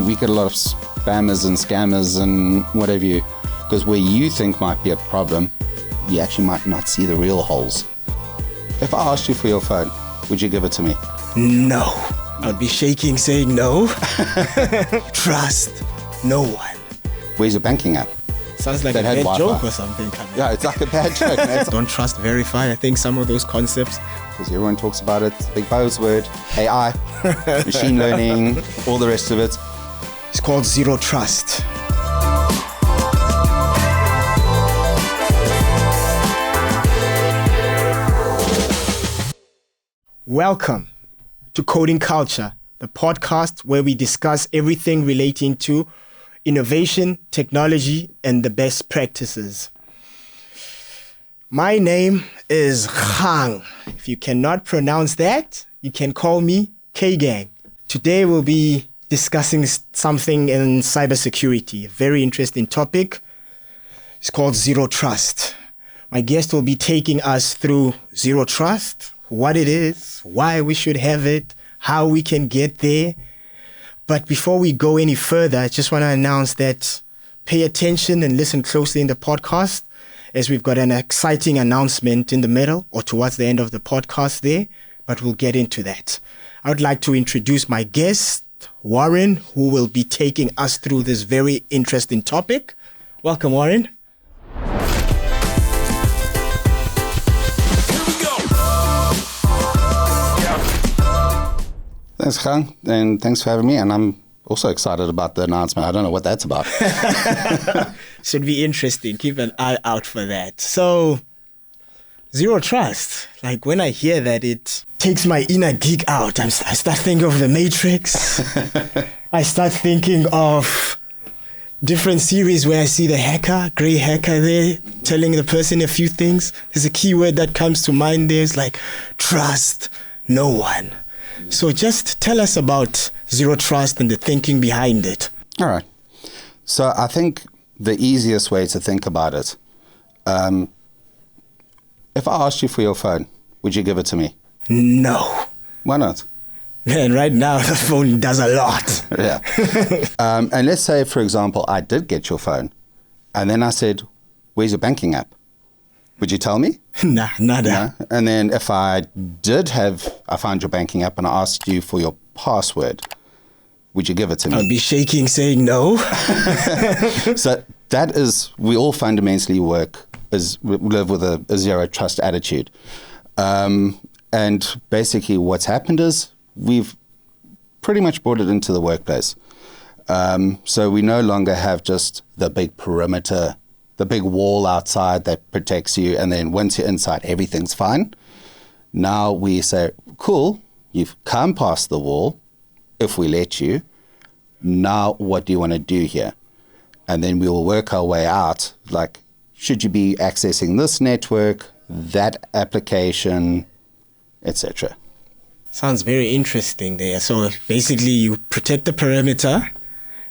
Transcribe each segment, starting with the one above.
We get a lot of spammers and scammers and whatever you, because where you think might be a problem, you actually might not see the real holes. If I asked you for your phone, would you give it to me? No. I'd be shaking saying no. Trust no one. Where's your banking app? Sounds like That a had bad Wi-Fi. joke or something. Yeah, it's like a bad joke, man. Don't trust, verify. I think some of those concepts. Because everyone talks about it, big buzzword, AI, machine learning, all the rest of it. It's called zero trust. Welcome to Coding Culture, the podcast where we discuss everything relating to innovation, technology, and the best practices. My name is Kgang. If you cannot pronounce that, you can call me Kgang. Today we'll be discussing something in cybersecurity, a very interesting topic. It's called zero trust. My guest will be taking us through zero trust, what it is, why we should have it, how we can get there. But before we go any further, I just want to announce that pay attention and listen closely in the podcast, as we've got an exciting announcement in the middle or towards the end of the podcast there, but we'll get into that. I would like to introduce my guest, Warren, who will be taking us through this very interesting topic. Welcome, Warren. Thanks, Kgang, and thanks for having me. And I'm also excited about the announcement. I don't know what that's about. Should be interesting. Keep an eye out for that. So, zero trust. Like when I hear that, it takes my inner geek out. I start thinking of the Matrix. I start thinking of different series where I see the hacker, gray hacker there, telling the person a few things. There's a keyword that comes to mind there. It's like, trust no one. So just tell us about zero trust and the thinking behind it. All right. So I think the easiest way to think about it, if I asked you for your phone, would you give it to me? No. Why not? Man, right now the phone does a lot. Yeah. And let's say, for example, I did get your phone and then I said, where's your banking app? Would you tell me? Nah, nada. No? And then if I found your banking app and I asked you for your password, would you give it to me? I'd be shaking saying no. So that is, we all fundamentally live with a zero trust attitude. And basically what's happened is we've pretty much brought it into the workplace. So we no longer have just the big perimeter, the big wall outside that protects you, and then once you're inside, everything's fine. Now we say, cool, you've come past the wall, if we let you. Now what do you want to do here? And then we will work our way out, like, should you be accessing this network, that application, etc. Sounds very interesting there. So basically you protect the perimeter,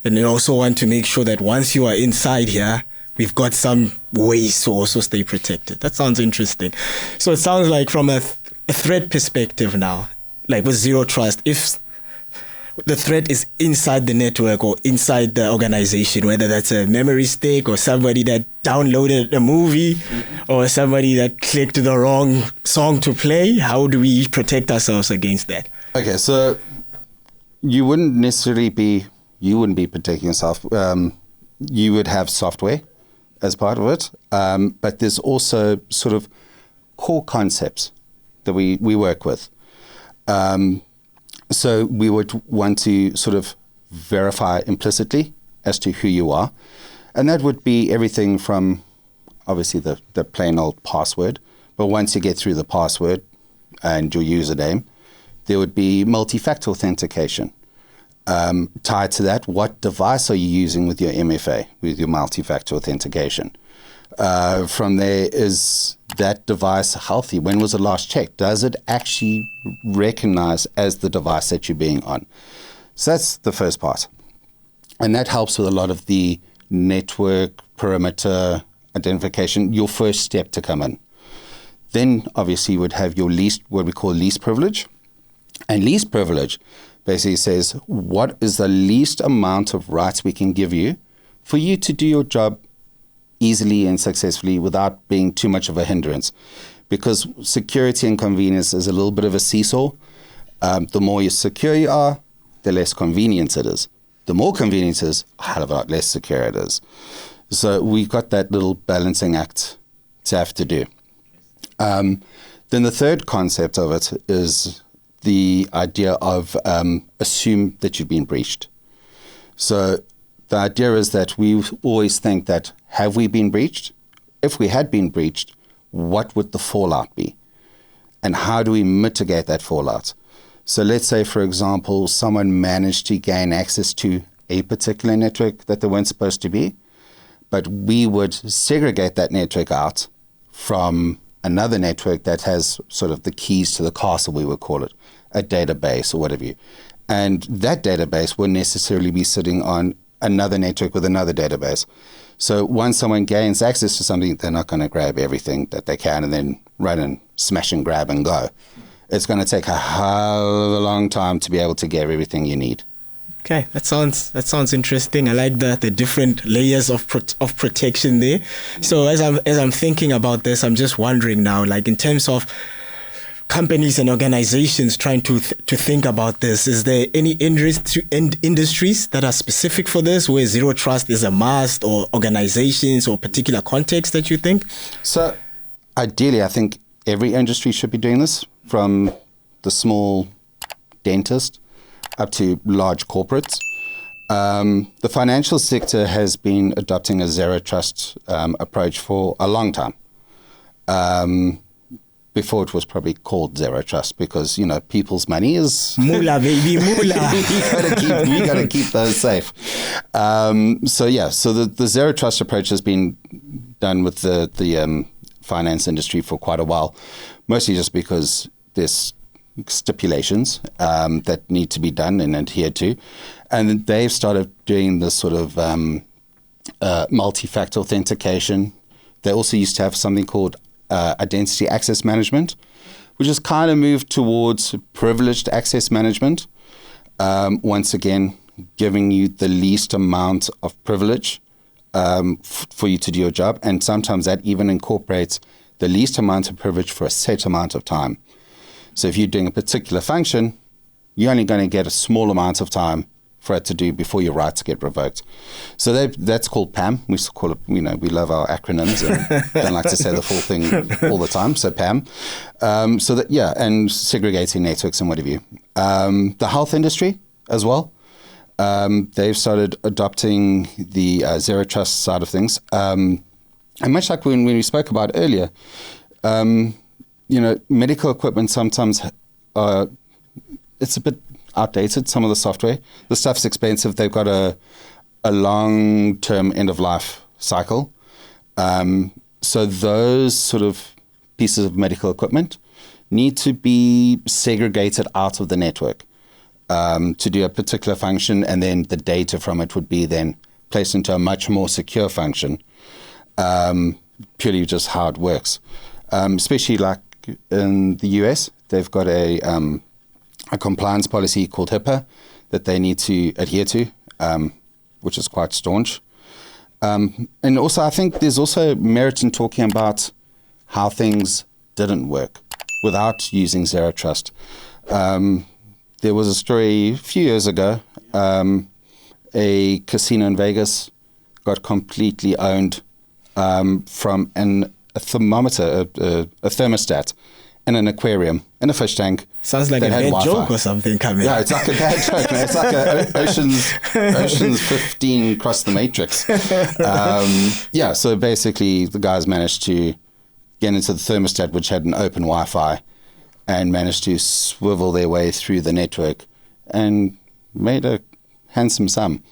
and you also want to make sure that once you are inside here, we've got some ways to also stay protected. That sounds interesting. So it sounds like from a threat perspective now, like with zero trust, if the threat is inside the network or inside the organization, whether that's a memory stick or somebody that downloaded a movie or somebody that clicked the wrong song to play, how do we protect ourselves against that? Okay, so you wouldn't be protecting yourself. You would have software as part of it. But there's also sort of core concepts that we work with. So we would want to sort of verify implicitly as to who you are. And that would be everything from obviously the plain old password. But once you get through the password and your username, there would be multi-factor authentication. Tied to that, what device are you using with your MFA, with your multi-factor authentication? From there, is that device healthy? When was it last checked? Does it actually recognize as the device that you're being on? So that's the first part. And that helps with a lot of the network perimeter identification, your first step to come in. Then obviously you would have your what we call least privilege. And least privilege basically says, what is the least amount of rights we can give you for you to do your job easily and successfully without being too much of a hindrance? Because security and convenience is a little bit of a seesaw. The more secure you are, the less convenient it is. The more convenient it is, a hell of a lot less secure it is. So we've got that little balancing act to have to do. Then the third concept of it is the idea of assume that you've been breached. So the idea is that we always think that, have we been breached? If we had been breached, what would the fallout be? And how do we mitigate that fallout? So let's say, for example, someone managed to gain access to a particular network that they weren't supposed to be, but we would segregate that network out from another network that has sort of the keys to the castle, we would call it, a database or whatever you. And that database wouldn't necessarily be sitting on another network with another database. So once someone gains access to something, they're not going to grab everything that they can and then run and smash and grab and go. It's going to take a hell of a long time to be able to get everything you need. Okay, that sounds interesting. I like the different layers of protection there. So as I'm thinking about this, I'm just wondering now, like in terms of companies and organizations trying to think about this, is there any industries that are specific for this, where zero trust is a must, or organizations or particular context that you think? So ideally, I think every industry should be doing this, from the small dentist up to large corporates. The financial sector has been adopting a zero trust approach for a long time. Before it was probably called zero trust, because, you know, people's money is moolah, baby, moolah. we gotta keep those safe. So the zero trust approach has been done with the finance industry for quite a while, mostly just because there's stipulations that need to be done and adhered to, and they've started doing this sort of multi-factor authentication. They also used to have something called identity access management, which has kind of moved towards privileged access management. Once again, giving you the least amount of privilege for you to do your job, and sometimes that even incorporates the least amount of privilege for a set amount of time. So if you're doing a particular function, you're only going to get a small amount of time for it to do before your rights get revoked. So that's called PAM. We call it, we love our acronyms and don't like to say the full thing all the time. So PAM. And segregating networks and whatever you. The health industry as well. They've started adopting the zero trust side of things. And much like when we spoke about earlier, medical equipment sometimes, it's a bit outdated, some of the software. The stuff's expensive. They've got a long-term end-of-life cycle. So those sort of pieces of medical equipment need to be segregated out of the network to do a particular function, and then the data from it would be then placed into a much more secure function, purely just how it works. Especially like in the US, they've got a compliance policy called HIPAA that they need to adhere to, which is quite staunch. And also, I think there's also merit in talking about how things didn't work without using zero trust. There was a story a few years ago. A casino in Vegas got completely owned from a thermometer, a thermostat, in an aquarium, in a fish tank. Sounds like a bad joke or something coming. Yeah, it's like a bad joke, man. It's like Ocean's 15 Cross the Matrix. So basically the guys managed to get into the thermostat, which had an open Wi-Fi, and managed to swivel their way through the network and made a handsome sum.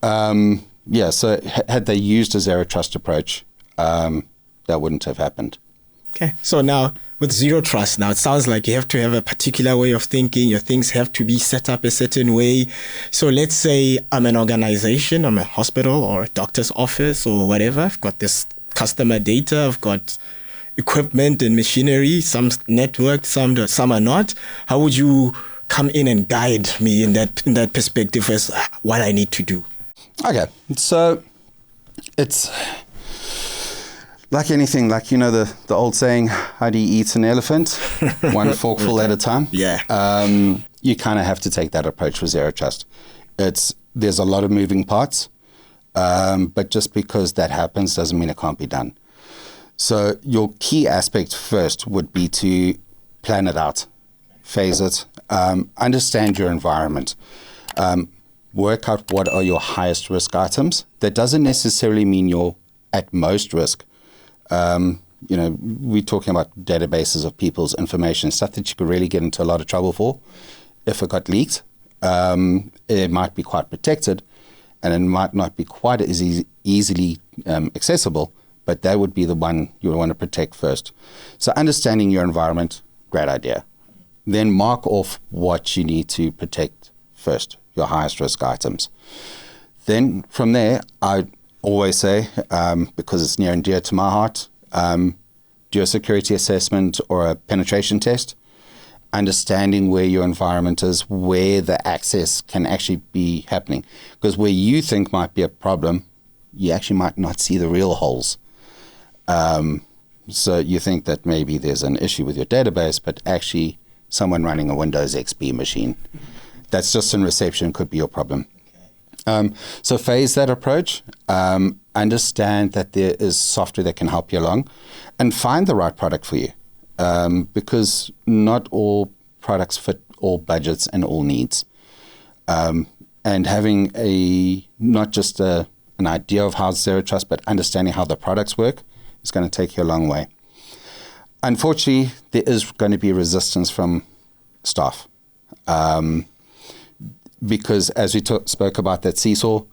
So had they used a zero trust approach, that wouldn't have happened. Okay, so now with zero trust, now it sounds like you have to have a particular way of thinking. Your things have to be set up a certain way. So let's say I'm an organization, I'm a hospital or a doctor's office or whatever. I've got this customer data, I've got equipment and machinery, some networked, some are not. How would you come in and guide me in that perspective as what I need to do? Okay, so it's like anything, like, you know, the old saying, how do you eat an elephant? One forkful at a time. Yeah. You kind of have to take that approach with zero trust. There's a lot of moving parts, but just because that happens doesn't mean it can't be done. So your key aspect first would be to plan it out, phase it, understand your environment, work out what are your highest risk items. That doesn't necessarily mean you're at most risk. We're talking about databases of people's information, stuff that you could really get into a lot of trouble for. If it got leaked, it might be quite protected, and it might not be quite as easily accessible, but that would be the one you would want to protect first. So understanding your environment, great idea. Then mark off what you need to protect first, your highest risk items. Then from there, I always say, because it's near and dear to my heart, do a security assessment or a penetration test, understanding where your environment is, where the access can actually be happening. Because where you think might be a problem, you actually might not see the real holes. So you think that maybe there's an issue with your database, but actually someone running a Windows XP machine, that's just in reception, could be your problem. So phase that approach, understand that there is software that can help you along, and find the right product for you, because not all products fit all budgets and all needs. And having not just an idea of how zero trust, but understanding how the products work is going to take you a long way. Unfortunately, there is going to be resistance from staff. Because as we spoke about that seesaw,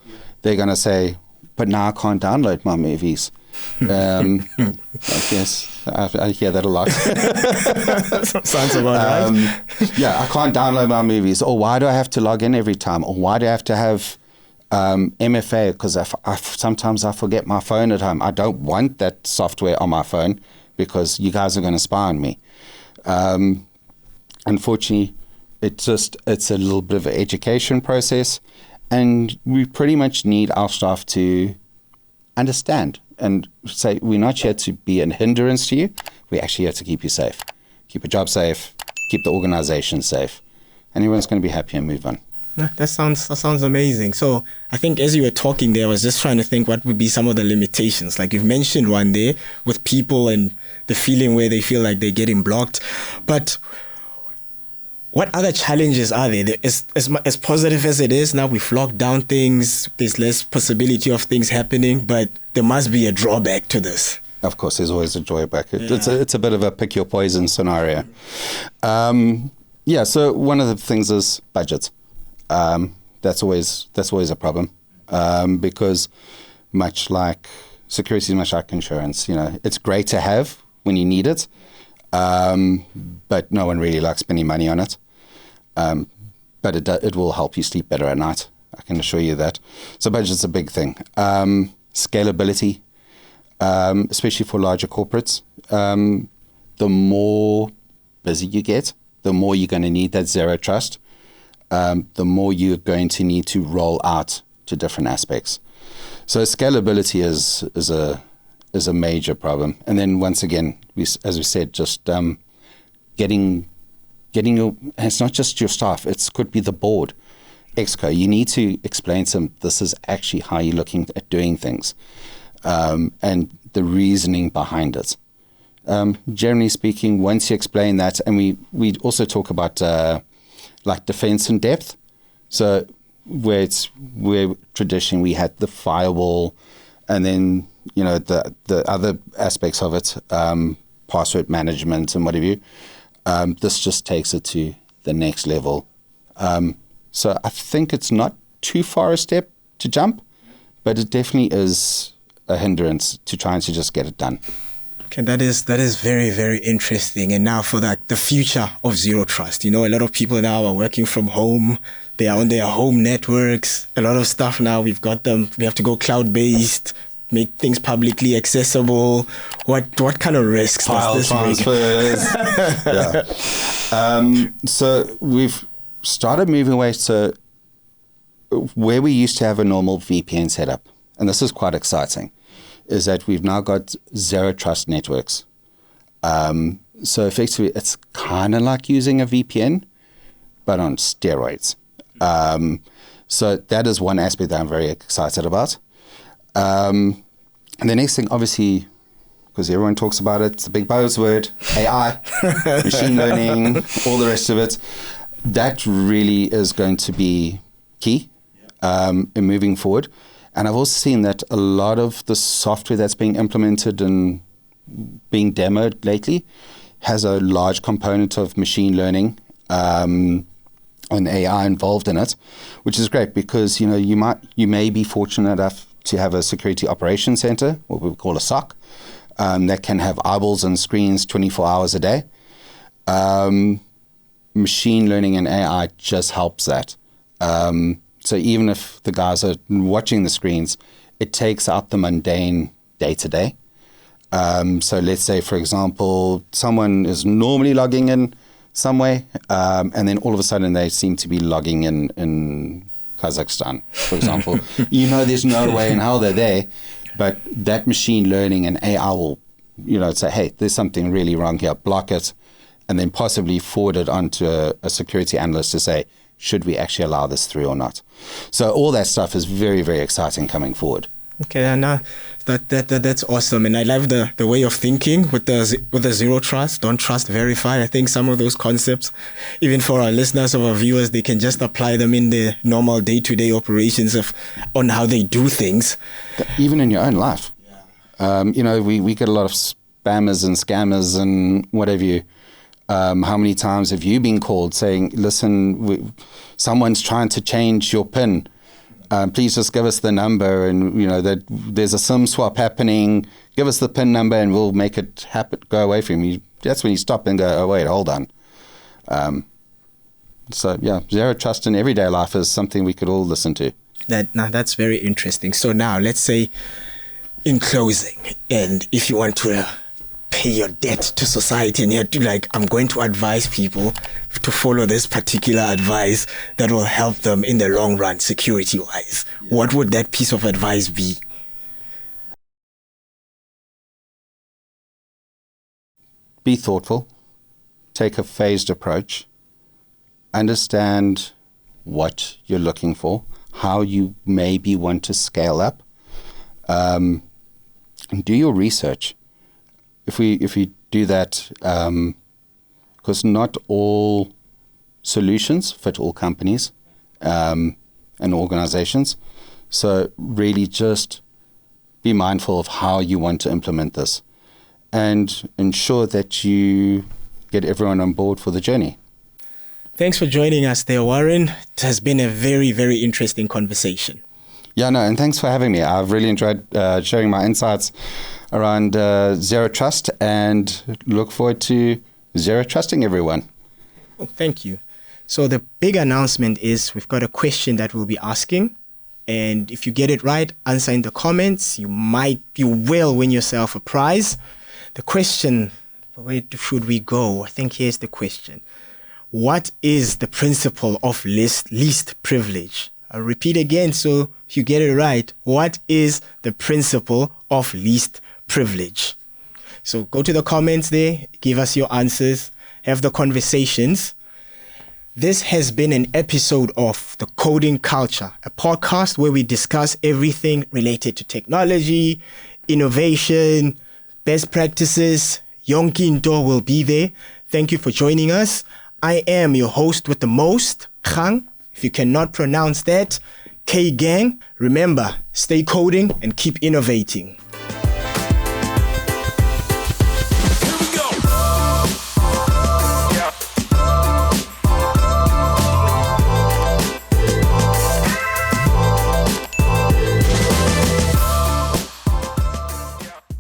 they're going to say, but now I can't download my movies. I guess I hear that a lot. Sounds about right. Yeah, I can't download my movies. Or why do I have to log in every time? Or why do I have to have MFA? Because sometimes I forget my phone at home. I don't want that software on my phone because you guys are going to spy on me. Unfortunately, it's a little bit of an education process, and we pretty much need our staff to understand and say, we're not here to be a hindrance to you. We're actually here to keep you safe, keep your job safe, keep the organization safe, and everyone's going to be happy and move on. That sounds amazing. So I think as you were talking there, I was just trying to think what would be some of the limitations. Like you've mentioned one there with people and the feeling where they feel like they're getting blocked. But what other challenges are there? As positive as it is, now we've locked down things, there's less possibility of things happening, but there must be a drawback to this. Of course, there's always a drawback. It's a bit of a pick your poison scenario. So one of the things is budget. That's always a problem, because much like security is much like insurance. It's great to have when you need it, but no one really likes spending money on it. But it will help you sleep better at night. I can assure you that. So budget's a big thing. Scalability, especially for larger corporates. The more busy you get, the more you're going to need that zero trust. The more you're going to need to roll out to different aspects. So scalability is a major problem. And then once again, as we said, just getting your, it's not just your staff, it could be the board, Exco. You need to explain to them, this is actually how you're looking at doing things, and the reasoning behind it. Generally speaking, once you explain that, and we also talk about like defense in depth. So where traditionally we had the firewall, and then the other aspects of it, password management and whatever. This just takes it to the next level. So I think it's not too far a step to jump, but it definitely is a hindrance to trying to just get it done. Okay, that is very, very interesting. And now for the future of zero trust. A lot of people now are working from home. They are on their home networks. A lot of stuff now, we have to go cloud-based, make things publicly accessible. What kind of risks does this transfers. bring? Yeah. So we've started moving away. So where we used to have a normal VPN setup, and this is quite exciting, is that we've now got zero trust networks. So effectively, it's kind of like using a VPN, but on steroids. So that is one aspect that I'm very excited about. And the next thing, obviously, because everyone talks about it, it's a big buzzword, AI, machine learning, all the rest of it. That really is going to be key in moving forward. And I've also seen that a lot of the software that's being implemented and being demoed lately has a large component of machine learning and AI involved in it, which is great because you may be fortunate enough to have a security operations center, what we call a SOC, that can have eyeballs and screens 24 hours a day. Machine learning and AI just helps that. So even if the guys are watching the screens, it takes out the mundane day-to-day. So let's say, for example, someone is normally logging in some way, and then all of a sudden they seem to be logging in Kazakhstan, for example. There's no way in hell they're there, but that machine learning and AI will, say, hey, there's something really wrong here, block it, and then possibly forward it on to a security analyst to say, should we actually allow this through or not? So all that stuff is very, very exciting coming forward. Okay, and that's awesome, and I love the way of thinking with the zero trust, don't trust, verify. I think some of those concepts, even for our listeners or our viewers, they can just apply them in the normal day-to-day operations on how they do things. Even in your own life, we get a lot of spammers and scammers and whatever. How many times have you been called saying, "Listen, someone's trying to change your PIN. Please just give us the number, and that there's a SIM swap happening. Give us the PIN number, and we'll make it happen. Go away from you." That's when you stop and go, "Oh wait, hold on." So yeah, zero trust in everyday life is something we could all listen to. That's very interesting. So now let's say, in closing, and if you want to pay your debt to society and you have to I'm going to advise people to follow this particular advice that will help them in the long run security wise, what would that piece of advice be? Be thoughtful, take a phased approach, understand what you're looking for, how you maybe want to scale up, and do your research. If we do that, because not all solutions fit all companies and organizations, so really just be mindful of how you want to implement this and ensure that you get everyone on board for the journey. Thanks for joining us there, Warren. It has been a very, very interesting conversation. Yeah, no, and thanks for having me. I've really enjoyed sharing my insights around zero trust and look forward to zero trusting everyone. Oh, thank you. So the big announcement is we've got a question that we'll be asking. And if you get it right, answer in the comments. You will win yourself a prize. The question, where should we go? I think here's the question. What is the principle of least privilege? I'll repeat again so you get it right. What is the principle of least privilege? So go to the comments there, give us your answers, have the conversations. This has been an episode of The Coding Culture, a podcast where we discuss everything related to technology, innovation, best practices. Yonkinto will be there. Thank you for joining us. I am your host with the most, Kgang. If you cannot pronounce that, Kgang. Remember, stay coding and keep innovating.